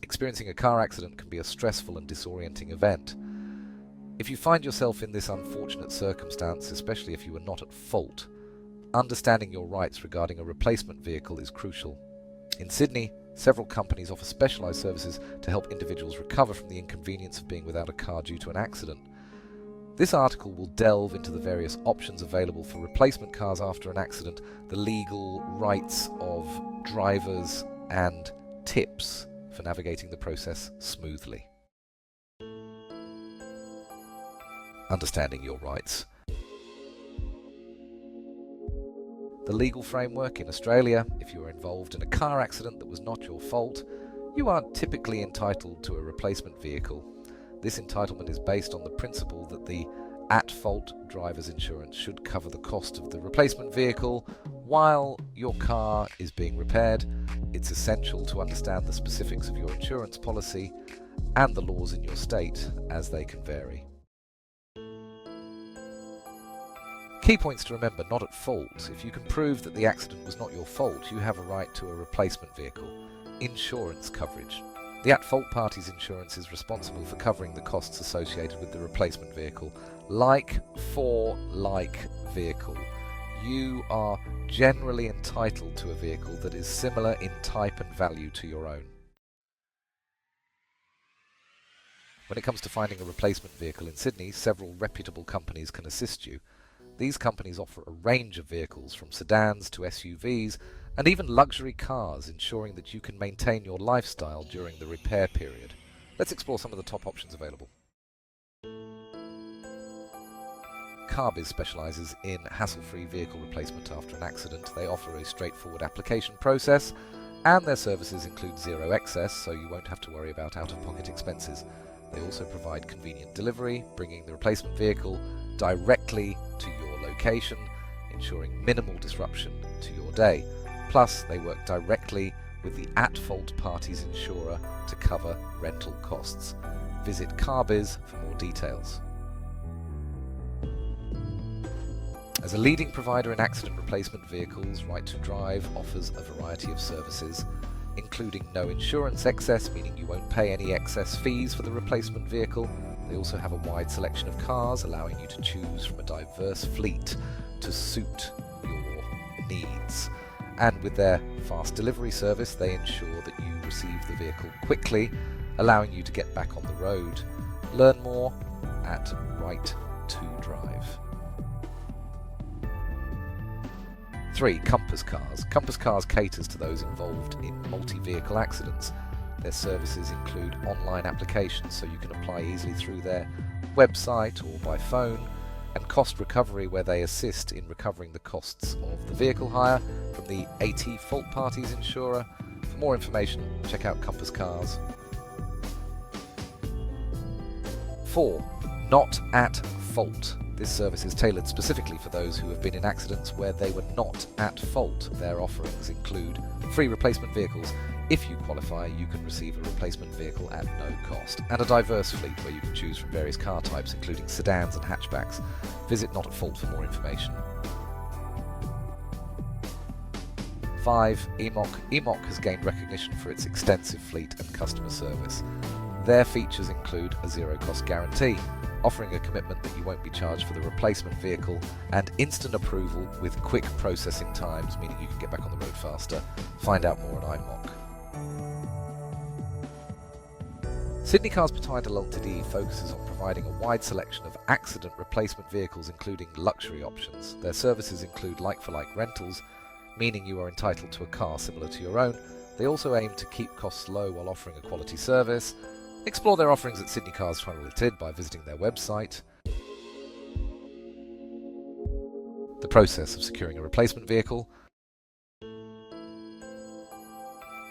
Experiencing a car accident can be a stressful and disorienting event. If you find yourself in this unfortunate circumstance, especially if you are not at fault, understanding your rights regarding a replacement vehicle is crucial. In Sydney, several companies offer specialised services to help individuals recover from the inconvenience of being without a car due to an accident. This article will delve into the various options available for replacement cars after an accident, the legal rights of drivers, and tips for navigating the process smoothly. Understanding your rights. The legal framework in Australia: if you are involved in a car accident that was not your fault, you are typically entitled to a replacement vehicle. This entitlement is based on the principle that the at-fault driver's insurance should cover the cost of the replacement vehicle while your car is being repaired. It's essential to understand the specifics of your insurance policy and the laws in your state, as they can vary. Key points to remember: not at fault. If you can prove that the accident was not your fault, you have a right to a replacement vehicle. Insurance coverage. The at-fault party's insurance is responsible for covering the costs associated with the replacement vehicle. Like for like vehicle, you are generally entitled to a vehicle that is similar in type and value to your own. When it comes to finding a replacement vehicle in Sydney, several reputable companies can assist you. These companies offer a range of vehicles, from sedans to SUVs, and even luxury cars, ensuring that you can maintain your lifestyle during the repair period. Let's explore some of the top options available. CarBiz specialises in hassle-free vehicle replacement after an accident. They offer a straightforward application process, and their services include zero excess, so you won't have to worry about out-of-pocket expenses. They also provide convenient delivery, bringing the replacement vehicle directly to your location, ensuring minimal disruption to your day. Plus, they work directly with the at-fault party's insurer to cover rental costs. Visit CarBiz for more details. As a leading provider in accident replacement vehicles, Right to Drive offers a variety of services, including no insurance excess, meaning you won't pay any excess fees for the replacement vehicle. They also have a wide selection of cars, allowing you to choose from a diverse fleet to suit your needs. And with their fast delivery service, they ensure that you receive the vehicle quickly, allowing you to get back on the road. Learn more at Right to Drive. 3. Compass Cars. Compass Cars caters to those involved in multi-vehicle accidents. Their services include online applications, so you can apply easily through their website or by phone, and cost recovery, where they assist in recovering the costs of the vehicle hire from the at-fault party's insurer. For more information, check out Compass Cars. 4. Not at fault. This service is tailored specifically for those who have been in accidents where they were not at fault. Their offerings include free replacement vehicles. If you qualify, you can receive a replacement vehicle at no cost, and a diverse fleet where you can choose from various car types, including sedans and hatchbacks. Visit Not at Fault for more information. 5. EMOC. EMOC has gained recognition for its extensive fleet and customer service. Their features include a zero-cost guarantee, offering a commitment that you won't be charged for the replacement vehicle, and instant approval with quick processing times, meaning you can get back on the road faster. Find out more at IMOC. Sydney Cars Pty Ltd focuses on providing a wide selection of accident replacement vehicles, including luxury options. Their services include like-for-like rentals, meaning you are entitled to a car similar to your own. They also aim to keep costs low while offering a quality service. Explore their offerings at Sydney Cars Pty Ltd by visiting their website. The process of securing a replacement vehicle.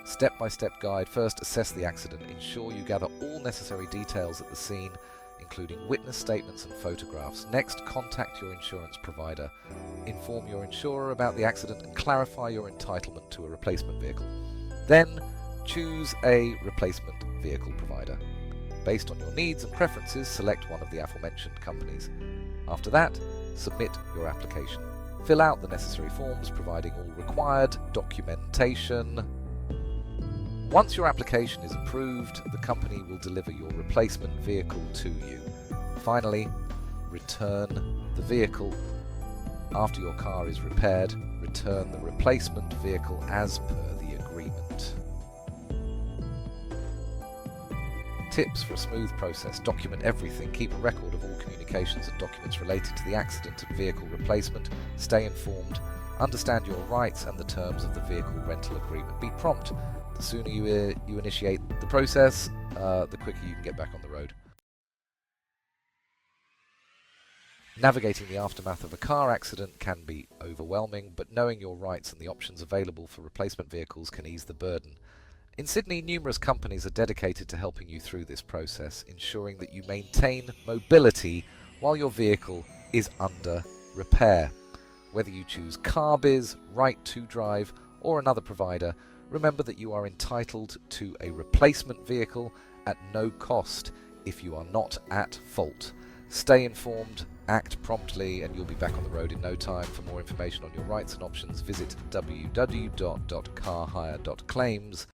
Step-by-step guide. First, assess the accident. Ensure you gather all necessary details at the scene, including witness statements and photographs. Next, contact your insurance provider. Inform your insurer about the accident and clarify your entitlement to a replacement vehicle. Then, choose a replacement vehicle provider. Based on your needs and preferences, select one of the aforementioned companies. After that, submit your application. Fill out the necessary forms, providing all required documentation. Once your application is approved, the company will deliver your replacement vehicle to you. Finally, return the vehicle. After your car is repaired, return the replacement vehicle as per the agreement. Tips for a smooth process: document everything, keep a record of all communications and documents related to the accident and vehicle replacement, stay informed, understand your rights and the terms of the vehicle rental agreement. Be prompt. The sooner you initiate the process, the quicker you can get back on the road. Navigating the aftermath of a car accident can be overwhelming, but knowing your rights and the options available for replacement vehicles can ease the burden. In Sydney, numerous companies are dedicated to helping you through this process, ensuring that you maintain mobility while your vehicle is under repair. Whether you choose CarBiz, Right2Drive, or another provider, remember that you are entitled to a replacement vehicle at no cost if you are not at fault. Stay informed, act promptly, and you'll be back on the road in no time. For more information on your rights and options, visit www.CarHire.Claims